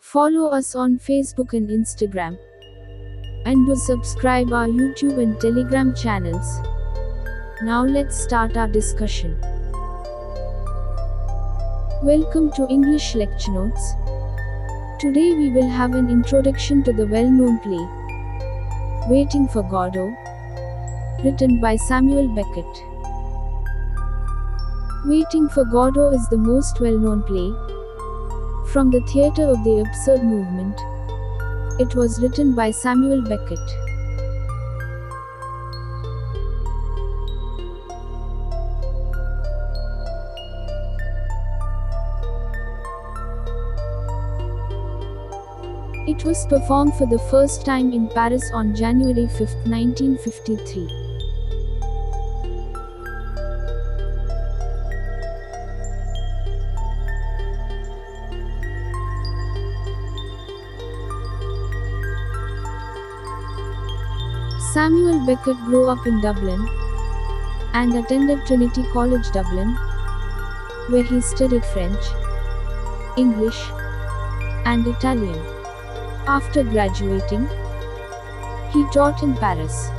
Follow us on Facebook and Instagram. And do subscribe our YouTube and Telegram channels. Now let's start our discussion. Welcome to English Lecture Notes. Today we will have an introduction to the well-known play, Waiting for Godot, written by Samuel Beckett. Waiting for Godot is the most well-known play from the theatre of the absurd movement. It was written by Samuel Beckett. It was performed for the first time in Paris on January 5, 1953. Samuel Beckett grew up in Dublin and attended Trinity College Dublin, where he studied French, English, and Italian. After graduating, he taught in Paris.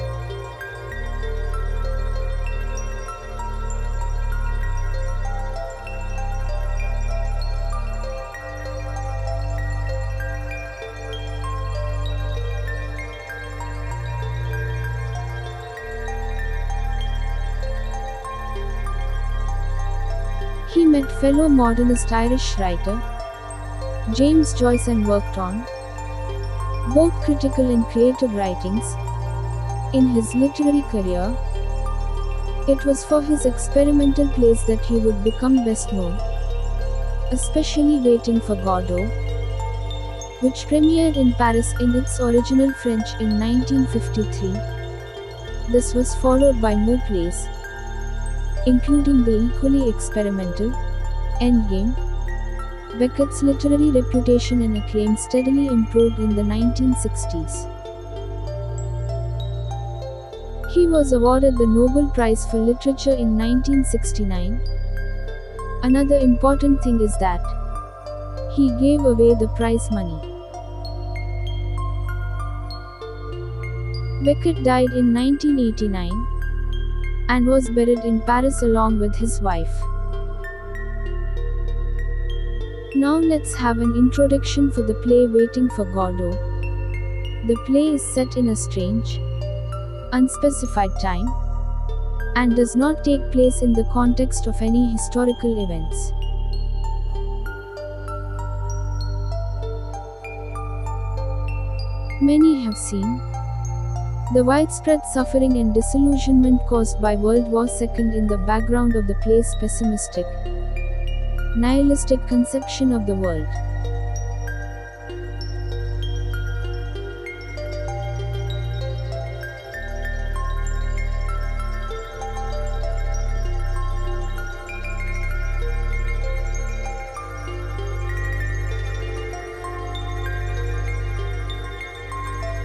He met fellow modernist Irish writer James Joyce and worked on both critical and creative writings. In his literary career, it was for his experimental plays that he would become best known, especially Waiting for Godot, which premiered in Paris in its original French in 1953. This was followed by more plays, including the equally experimental Endgame. Beckett's literary reputation and acclaim steadily improved in the 1960s. He was awarded the Nobel Prize for Literature in 1969. Another important thing is that he gave away the prize money. Beckett died in 1989 and was buried in Paris along with his wife. Now let's have an introduction for the play Waiting for Godot. The play is set in a strange, unspecified time, and does not take place in the context of any historical events. Many have seen the widespread suffering and disillusionment caused by World War II in the background of the play's pessimistic, nihilistic conception of the world.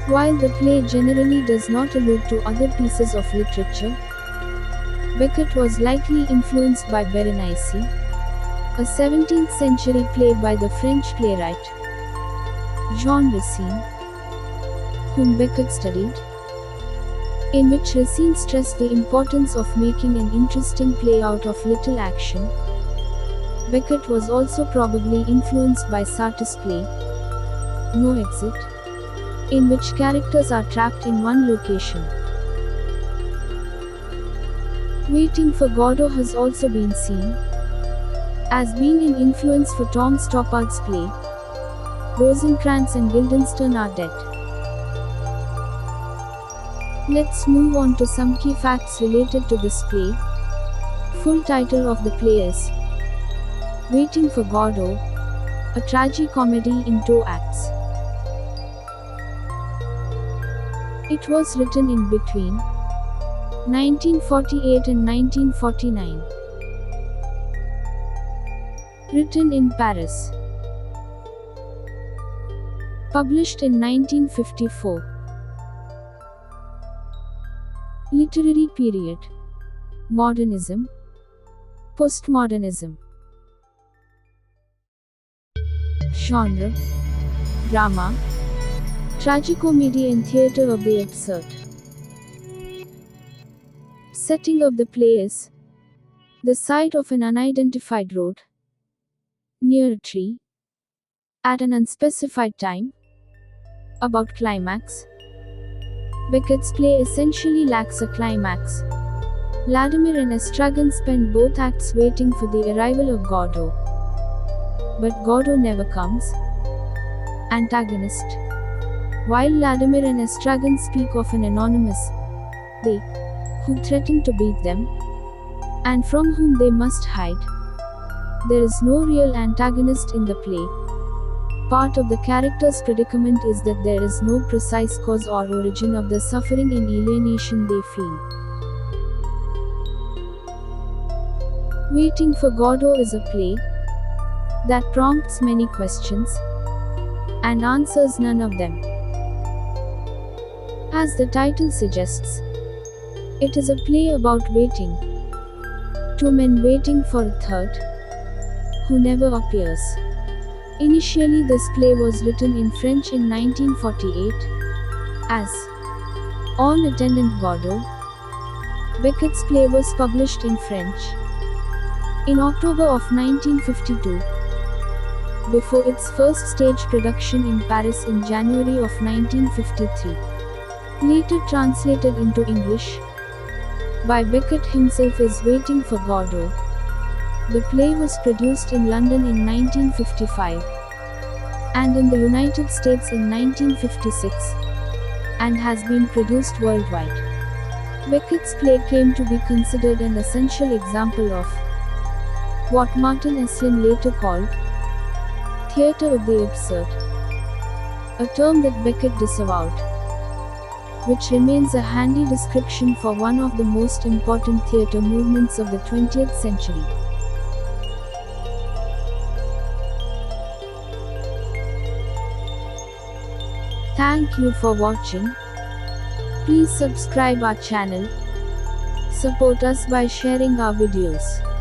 While the play generally does not allude to other pieces of literature, Beckett was likely influenced by Berenice, a 17th century play by the French playwright Jean Racine, whom Beckett studied, in which Racine stressed the importance of making an interesting play out of little action. Beckett was also probably influenced by Sartre's play No Exit, in which characters are trapped in one location. Waiting for Godot has also been seen as being an influence for Tom Stoppard's play Rosencrantz and Guildenstern Are Dead. Let's move on to some key facts related to this play. Full title of the play is Waiting for Godot, a tragicomedy in 2 acts. It was written in between 1948 and 1949. Written in Paris. Published in 1954. Literary period: Modernism, Postmodernism. Genre: drama, tragicomedy and theatre of the absurd. Setting of the play is the site of an unidentified road, near a tree, at an unspecified time. About climax. Beckett's play essentially lacks a climax. Vladimir and Estragon spend both acts waiting for the arrival of Godot. But Godot never comes. Antagonist. While Vladimir and Estragon speak of an anonymous they who threaten to beat them, and from whom they must hide, there is no real antagonist in the play. Part of the character's predicament is that there is no precise cause or origin of the suffering and alienation they feel. Waiting for Godot is a play that prompts many questions and answers none of them. As the title suggests, it is a play about waiting. Two men waiting for a third, who never appears. Initially, this play was written in French in 1948 as On Attendant Godot. Beckett's play was published in French in October of 1952, before its first stage production in Paris in January of 1953. Later translated into English by Beckett himself as Waiting for Godot. The play was produced in London in 1955 and in the United States in 1956 and has been produced worldwide. Beckett's play came to be considered an essential example of what Martin Esslin later called theatre of the absurd, a term that Beckett disavowed, which remains a handy description for one of the most important theatre movements of the 20th century. Thank you for watching. Please subscribe our channel. Support us by sharing our videos.